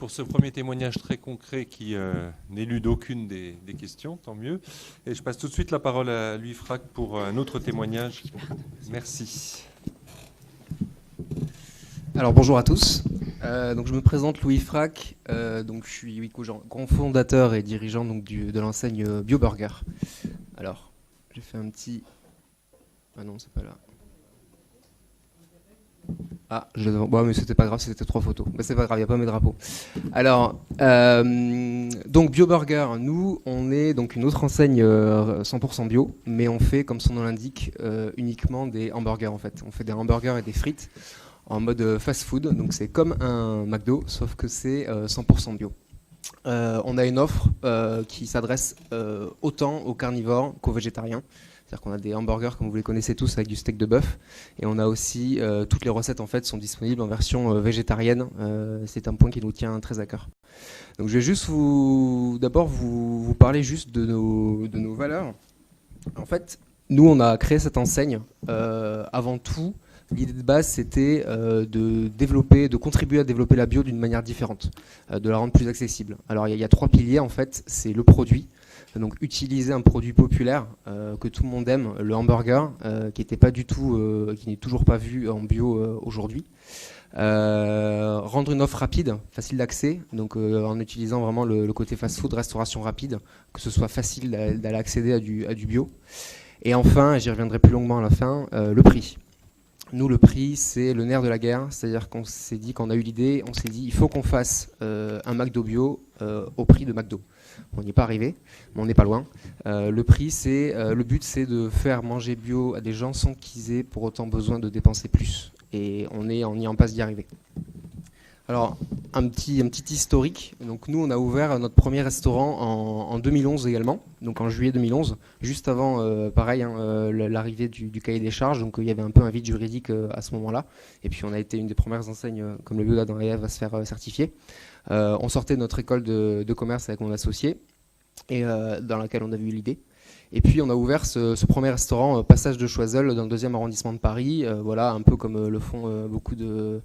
pour ce premier témoignage très concret qui n'élude aucune des questions, tant mieux. Et je passe tout de suite la parole à Louis Frac pour un autre témoignage. Merci. Alors bonjour à tous. Donc je me présente Louis Frac. Donc je suis cofondateur et dirigeant donc, de l'enseigne BioBurger. Alors j'ai fait un petit. Ah non, c'est pas là. Ah, bon, mais c'était pas grave, c'était 3 photos. Mais c'est pas grave, il n'y a pas mes drapeaux. Alors, donc BioBurger, nous, on est donc une autre enseigne 100% bio, mais on fait, comme son nom l'indique, uniquement des hamburgers en fait. On fait des hamburgers et des frites en mode fast-food, donc c'est comme un McDo, sauf que c'est 100% bio. On a une offre qui s'adresse autant aux carnivores qu'aux végétariens. C'est-à-dire qu'on a des hamburgers, comme vous les connaissez tous, avec du steak de bœuf. Et on a aussi, toutes les recettes en fait sont disponibles en version végétarienne. C'est un point qui nous tient très à cœur. Donc je vais juste d'abord vous parler juste de nos valeurs. En fait, nous on a créé cette enseigne. Avant tout, l'idée de base c'était de contribuer à développer la bio d'une manière différente, de la rendre plus accessible. Alors il y a 3 piliers en fait, c'est le produit. Donc utiliser un produit populaire que tout le monde aime, le hamburger, qui n'était pas du tout, qui n'est toujours pas vu en bio aujourd'hui. Rendre une offre rapide, facile d'accès, donc en utilisant vraiment le côté fast-food, restauration rapide, que ce soit facile d'aller accéder à du bio. Et enfin, j'y reviendrai plus longuement à la fin, le prix. Nous, le prix, c'est le nerf de la guerre, c'est-à-dire qu'on s'est dit, quand on a eu l'idée, on s'est dit il faut qu'on fasse un McDo bio au prix de McDo. On n'y est pas arrivé, mais on n'est pas loin. Le but, c'est de faire manger bio à des gens sans qu'ils aient pour autant besoin de dépenser plus. Et on y est en passe d'y arriver. Alors, un petit historique. Donc, nous, on a ouvert notre premier restaurant en 2011 également, donc en juillet 2011, juste avant, l'arrivée du cahier des charges. Donc, il y avait un peu un vide juridique à ce moment-là. Et puis, on a été une des premières enseignes, comme le Bio dans Rêve, à se faire certifier. On sortait de notre école de commerce avec mon associé, et dans laquelle on a eu l'idée. Et puis on a ouvert ce premier restaurant Passage de Choiseul dans le 2e arrondissement de Paris, voilà, un peu comme le font beaucoup de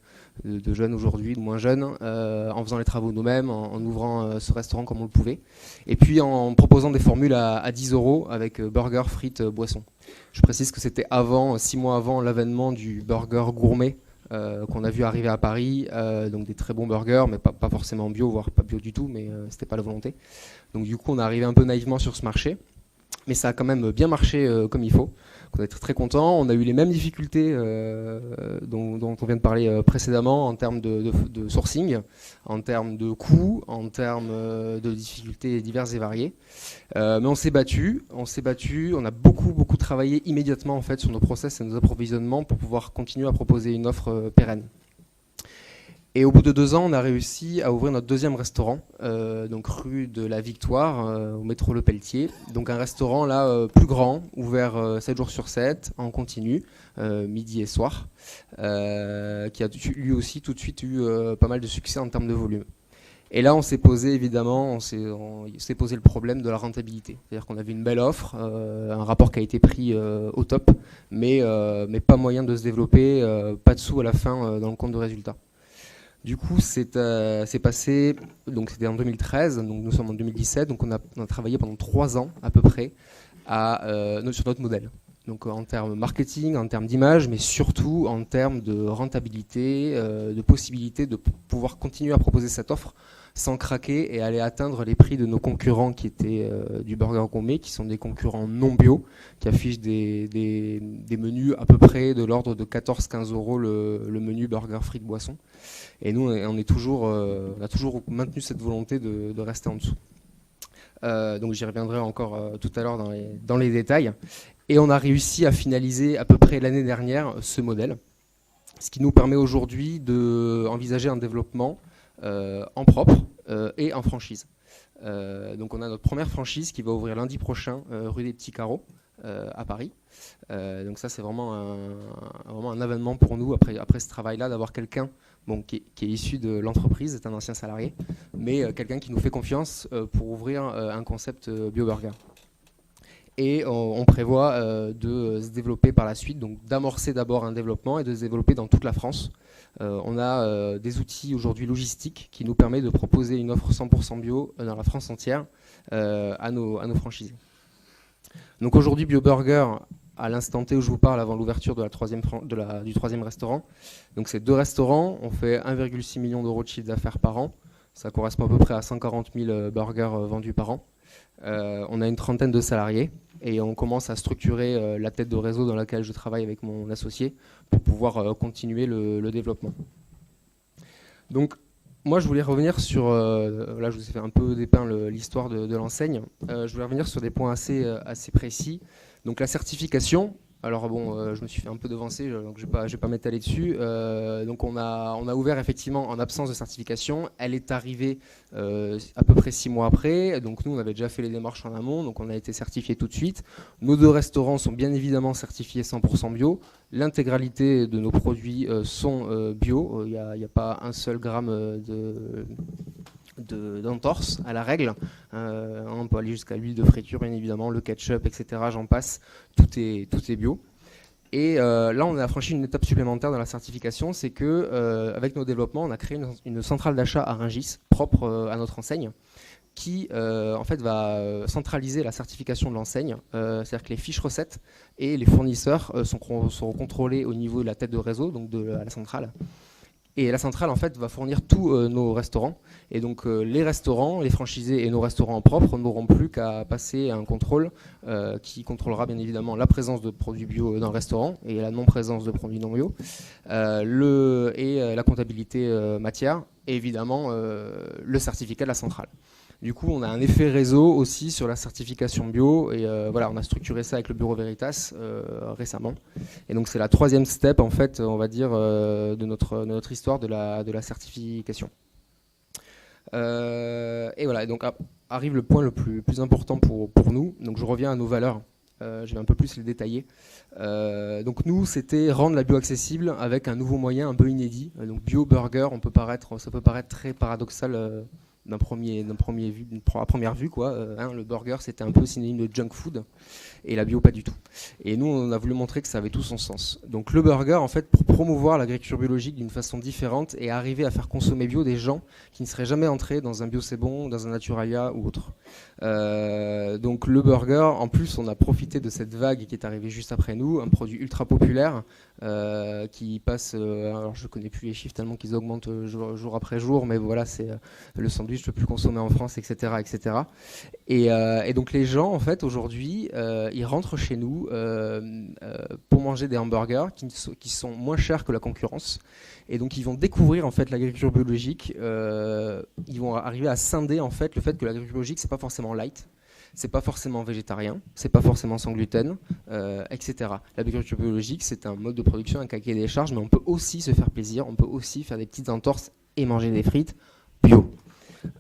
jeunes aujourd'hui, de moins jeunes, en faisant les travaux nous-mêmes, en ouvrant ce restaurant comme on le pouvait. Et puis en proposant des formules à 10 € avec burger, frites, boissons. Je précise que c'était 6 mois avant l'avènement du burger gourmet, qu'on a vu arriver à Paris, donc des très bons burgers, mais pas forcément bio, voire pas bio du tout, mais c'était pas la volonté. Donc du coup, on est arrivé un peu naïvement sur ce marché, mais ça a quand même bien marché comme il faut. On est très content. On a eu les mêmes difficultés dont on vient de parler précédemment en termes de sourcing, en termes de coûts, en termes de difficultés diverses et variées. Mais on s'est battu. On a beaucoup travaillé immédiatement en fait sur nos process et nos approvisionnements pour pouvoir continuer à proposer une offre pérenne. Et au bout de 2 ans, on a réussi à ouvrir notre 2e restaurant, donc rue de la Victoire, au métro Le Pelletier. Donc un restaurant là plus grand, ouvert 7 jours sur 7, en continu, midi et soir, qui a lui aussi tout de suite eu pas mal de succès en termes de volume. Et là, on s'est posé évidemment, on s'est posé le problème de la rentabilité. C'est-à-dire qu'on avait une belle offre, un rapport qui a été pris au top, mais pas moyen de se développer, pas de sous à la fin dans le compte de résultat. Du coup, c'est passé, donc c'était en 2013, donc nous sommes en 2017, donc on a travaillé pendant 3 ans à peu près sur notre modèle. Donc en termes marketing, en termes d'image, mais surtout en termes de rentabilité, de possibilité de pouvoir continuer à proposer cette offre sans craquer et aller atteindre les prix de nos concurrents qui étaient du burger gourmet, qui sont des concurrents non bio, qui affichent des menus à peu près de l'ordre de 14-15 € le menu burger, frites, boissons. Et nous, on a toujours maintenu cette volonté de rester en dessous. Donc j'y reviendrai encore tout à l'heure dans les détails. Et on a réussi à finaliser à peu près l'année dernière ce modèle, ce qui nous permet aujourd'hui d'envisager un développement en propre et en franchise. Donc on a notre première franchise qui va ouvrir lundi prochain, rue des Petits Carreaux, à Paris. Donc ça c'est vraiment un avènement pour nous après ce travail-là, d'avoir quelqu'un qui est issu de l'entreprise, c'est un ancien salarié, mais quelqu'un qui nous fait confiance pour ouvrir un concept BioBurger. Et on prévoit de se développer par la suite, donc d'amorcer d'abord un développement et de se développer dans toute la France. On a des outils aujourd'hui logistiques qui nous permettent de proposer une offre 100% bio dans la France entière à nos franchisés. Donc aujourd'hui, BioBurger, à l'instant T où je vous parle, avant l'ouverture de du troisième restaurant, donc c'est 2 restaurants, on fait 1,6 million d'euros de chiffre d'affaires par an. Ça correspond à peu près à 140 000 burgers vendus par an. On a une trentaine de salariés et on commence à structurer la tête de réseau dans laquelle je travaille avec mon associé pour pouvoir continuer le développement. Donc, moi, je voulais revenir sur... là, je vous ai fait un peu dépeindre l'histoire de l'enseigne. Je voulais revenir sur des points assez précis. Donc, la certification... Alors bon, je me suis fait un peu devancer, donc je vais pas m'étaler dessus. Donc on a ouvert effectivement en absence de certification. Elle est arrivée à peu près 6 mois après. Donc nous, on avait déjà fait les démarches en amont, donc on a été certifié tout de suite. Nos 2 restaurants sont bien évidemment certifiés 100% bio. L'intégralité de nos produits sont bio. Il n'y a pas un seul gramme d'entorse à la règle. On peut aller jusqu'à l'huile de friture, bien évidemment, le ketchup, etc. J'en passe, tout est bio. Et là, on a franchi une étape supplémentaire dans la certification, c'est que avec nos développements, on a créé une centrale d'achat à Rungis, propre à notre enseigne, qui en fait va centraliser la certification de l'enseigne. C'est-à-dire que les fiches recettes et les fournisseurs seront contrôlés au niveau de la tête de réseau, donc de la centrale. Et la centrale, en fait, va fournir tous nos restaurants. Et donc, les restaurants, les franchisés et nos restaurants propres n'auront plus qu'à passer un contrôle qui contrôlera bien évidemment la présence de produits bio dans le restaurant et la non-présence de produits non bio, et la comptabilité matière, et évidemment le certificat de la centrale. Du coup, on a un effet réseau aussi sur la certification bio et voilà, on a structuré ça avec le Bureau Veritas récemment. Et donc, c'est la 3e step, en fait, on va dire, de notre histoire de la certification. Et voilà, donc arrive le point le plus important pour nous. Donc, je reviens à nos valeurs. Je vais un peu plus les détailler. Donc nous, c'était rendre la bio accessible avec un nouveau moyen un peu inédit. Donc BioBurger, ça peut paraître très paradoxal à première vue, quoi. Le burger, c'était un peu synonyme de junk food, et la bio, pas du tout. Et nous, on a voulu montrer que ça avait tout son sens. Donc le burger, en fait, pour promouvoir l'agriculture biologique d'une façon différente et arriver à faire consommer bio des gens qui ne seraient jamais entrés dans un Bio C'est Bon, dans un Naturalia ou autre. Donc le burger, en plus, on a profité de cette vague qui est arrivée juste après nous, un produit ultra populaire qui passe, alors je connais plus les chiffres tellement qu'ils augmentent jour après jour, mais voilà, c'est le sandwich le plus consommé en France, etc., etc. Et donc les gens, en fait, aujourd'hui, ils rentrent chez nous pour manger des hamburgers qui sont moins chers que la concurrence. Et donc ils vont découvrir en fait l'agriculture biologique. Ils vont arriver à scinder en fait le fait que l'agriculture biologique, c'est pas forcément light, c'est pas forcément végétarien, c'est pas forcément sans gluten, etc. L'agriculture biologique, c'est un mode de production, un cahier des charges, mais on peut aussi se faire plaisir, on peut aussi faire des petites entorses et manger des frites bio.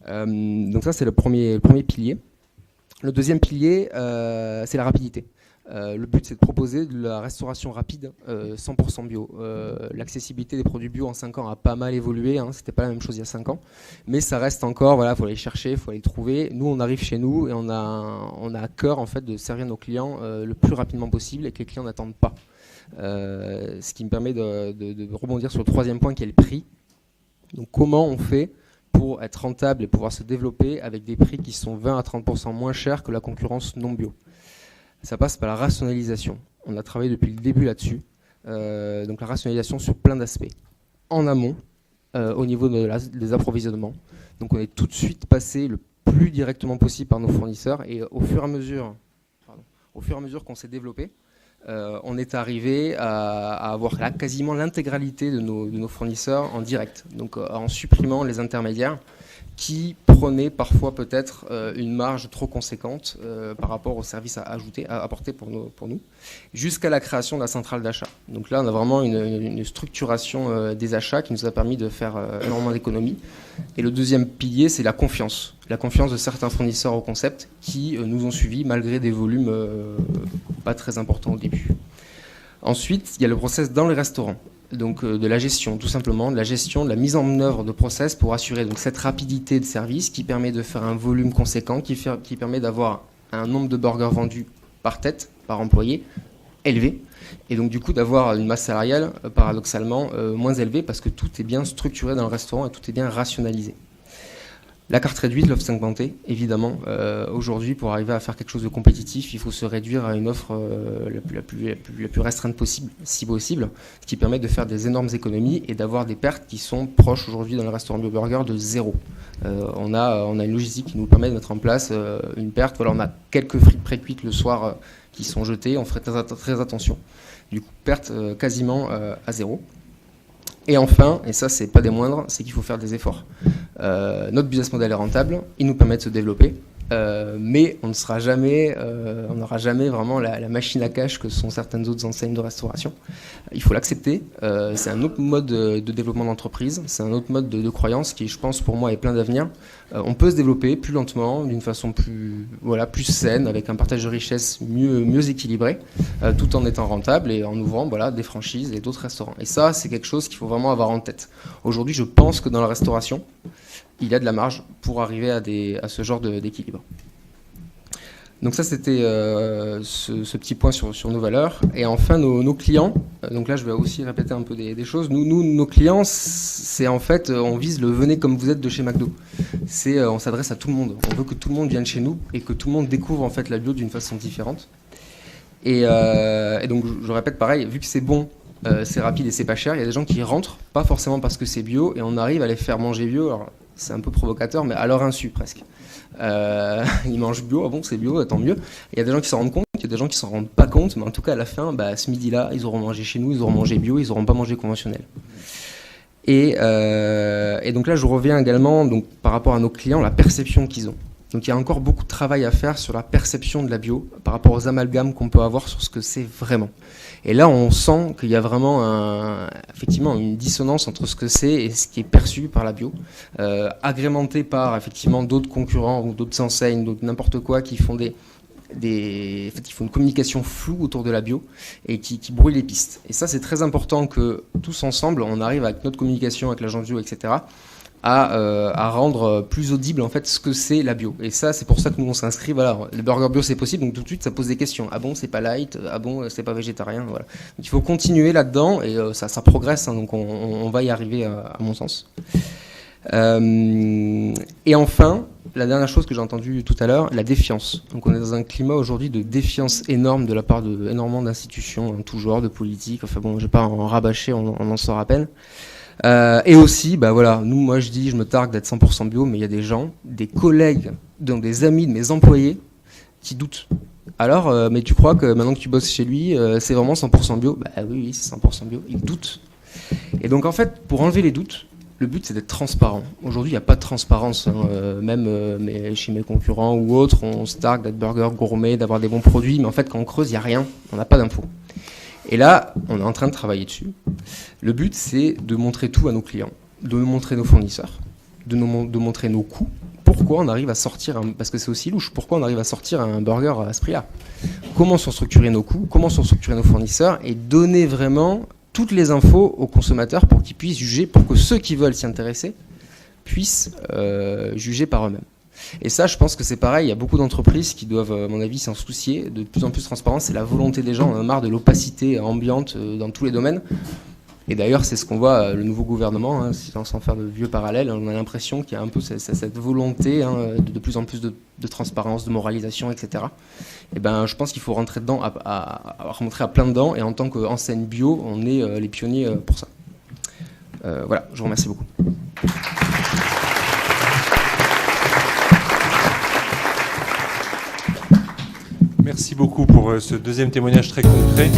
Donc ça, c'est le premier pilier. Le deuxième pilier, c'est la rapidité. Le but, c'est de proposer de la restauration rapide, 100% bio. L'accessibilité des produits bio en 5 ans a pas mal évolué, hein, c'était pas la même chose il y a 5 ans, mais ça reste encore, voilà, faut aller chercher, faut aller trouver. Nous, on arrive chez nous et on a à cœur en fait de servir nos clients le plus rapidement possible et que les clients n'attendent pas. Ce qui me permet de rebondir sur le 3e point qui est le prix. Donc, comment on fait pour être rentable et pouvoir se développer avec des prix qui sont 20 à 30% moins chers que la concurrence non bio? Ça passe par la rationalisation. On a travaillé depuis le début là-dessus. Donc la rationalisation sur plein d'aspects. En amont, au niveau des approvisionnements. Donc on est tout de suite passé le plus directement possible par nos fournisseurs. Et au fur et à mesure qu'on s'est développé, on est arrivé à avoir là quasiment l'intégralité de nos fournisseurs en direct. Donc en supprimant les intermédiaires qui prenaient parfois peut-être une marge trop conséquente par rapport aux services à apporter pour nous, jusqu'à la création de la centrale d'achat. Donc là, on a vraiment une structuration des achats qui nous a permis de faire énormément d'économies. Et le deuxième pilier, c'est la confiance de certains fournisseurs au concept qui nous ont suivis malgré des volumes pas très importants au début. Ensuite, il y a le process dans les restaurants. Donc de la gestion, tout simplement, de la gestion, de la mise en œuvre de process pour assurer donc, cette rapidité de service qui permet de faire un volume conséquent, qui permet d'avoir un nombre de burgers vendus par tête, par employé, élevé. Et donc, du coup, d'avoir une masse salariale, paradoxalement, moins élevée parce que tout est bien structuré dans le restaurant et tout est bien rationalisé. La carte réduite, l'offre segmentée, évidemment. Aujourd'hui, pour arriver à faire quelque chose de compétitif, il faut se réduire à une offre la plus restreinte possible, si possible, ce qui permet de faire des énormes économies et d'avoir des pertes qui sont proches aujourd'hui dans le restaurant BioBurger de zéro. On a une logistique qui nous permet de mettre en place une perte. Voilà, on a quelques frites pré-cuites le soir qui sont jetées, on ferait très attention. Du coup, perte quasiment à zéro. Et enfin, et ça c'est pas des moindres, c'est qu'il faut faire des efforts. Notre business model est rentable, il nous permet de se développer, mais on n'aura jamais vraiment la machine à cash que sont certaines autres enseignes de restauration. Il faut l'accepter, c'est un autre mode de développement d'entreprise, c'est un autre mode de croyance qui, je pense, pour moi, est plein d'avenir. On peut se développer plus lentement, d'une façon plus saine, avec un partage de richesse mieux équilibré, tout en étant rentable et en ouvrant des franchises et d'autres restaurants. Et ça, c'est quelque chose qu'il faut vraiment avoir en tête. Aujourd'hui, je pense que dans la restauration, il y a de la marge pour arriver à ce genre d'équilibre. Donc ça, c'était ce petit point sur nos valeurs. Et enfin, nos clients. Donc là, je vais aussi répéter un peu des choses. Nous, nos clients, c'est en fait, on vise le « venez comme vous êtes » de chez McDo. On s'adresse à tout le monde. On veut que tout le monde vienne chez nous et que tout le monde découvre en fait la bio d'une façon différente. Et donc, je répète pareil, vu que c'est bon, c'est rapide et c'est pas cher, il y a des gens qui rentrent, pas forcément parce que c'est bio, et on arrive à les faire manger bio. Alors, c'est un peu provocateur, mais à leur insu presque. Ils mangent bio, bon c'est bio, tant mieux. Il y a des gens qui s'en rendent compte, il y a des gens qui s'en rendent pas compte, mais en tout cas à la fin, ce midi-là, ils auront mangé chez nous, ils auront mangé bio, ils n'auront pas mangé conventionnel. Et donc là, je reviens également par rapport à nos clients, la perception qu'ils ont. Donc il y a encore beaucoup de travail à faire sur la perception de la bio par rapport aux amalgames qu'on peut avoir sur ce que c'est vraiment. Et là, on sent qu'il y a vraiment effectivement une dissonance entre ce que c'est et ce qui est perçu par la bio, agrémenté par effectivement d'autres concurrents ou d'autres enseignes, d'autres n'importe quoi qui font ils font une communication floue autour de la bio et qui brouillent les pistes. Et ça, c'est très important que tous ensemble, on arrive avec notre communication, avec l'agence bio, etc., à rendre plus audible en fait ce que c'est la bio. Et ça, c'est pour ça que nous on s'inscrit. Voilà, le burger bio c'est possible, donc tout de suite ça pose des questions. Ah bon, c'est pas light? Ah bon, c'est pas végétarien? Voilà. Donc il faut continuer là-dedans et ça progresse. Hein, donc on va y arriver à mon sens. Et enfin, la dernière chose que j'ai entendue tout à l'heure, la défiance. Donc on est dans un climat aujourd'hui de défiance énorme de la part énormément d'institutions, tout genre, de politiques. Enfin bon, je vais pas en rabâcher, on en sort à peine. Et aussi, moi je me targue d'être 100% bio, mais il y a des gens, des collègues, donc des amis de mes employés qui doutent. Alors, mais tu crois que maintenant que tu bosses chez lui, c'est vraiment 100% bio? Oui, c'est 100% bio. Ils doutent. Et donc en fait, pour enlever les doutes, le but c'est d'être transparent. Aujourd'hui, il n'y a pas de transparence, même chez mes concurrents ou autres, on se targue d'être burger gourmet, d'avoir des bons produits, mais en fait quand on creuse, il n'y a rien, on n'a pas d'infos. Et là, on est en train de travailler dessus. Le but, c'est de montrer tout à nos clients, de montrer nos fournisseurs, de montrer nos coûts. Pourquoi on arrive à sortir, parce que c'est aussi louche, pourquoi on arrive à sortir un burger à ce prix-là? Comment sont structurés nos coûts, comment sont structurés nos fournisseurs, et donner vraiment toutes les infos aux consommateurs pour qu'ils puissent juger, pour que ceux qui veulent s'y intéresser puissent juger par eux-mêmes. Et ça, je pense que c'est pareil, il y a beaucoup d'entreprises qui doivent, à mon avis, s'en soucier. De plus en plus transparent, c'est la volonté des gens. On en a marre de l'opacité ambiante dans tous les domaines. Et d'ailleurs, c'est ce qu'on voit, le nouveau gouvernement, sans faire de vieux parallèles, on a l'impression qu'il y a un peu cette volonté de plus en plus de transparence, de moralisation, etc. Et je pense qu'il faut rentrer dedans, rentrer à plein dedans. Et en tant qu'enseigne bio, on est les pionniers pour ça. Voilà, je vous remercie beaucoup. Merci beaucoup pour ce deuxième témoignage très concret.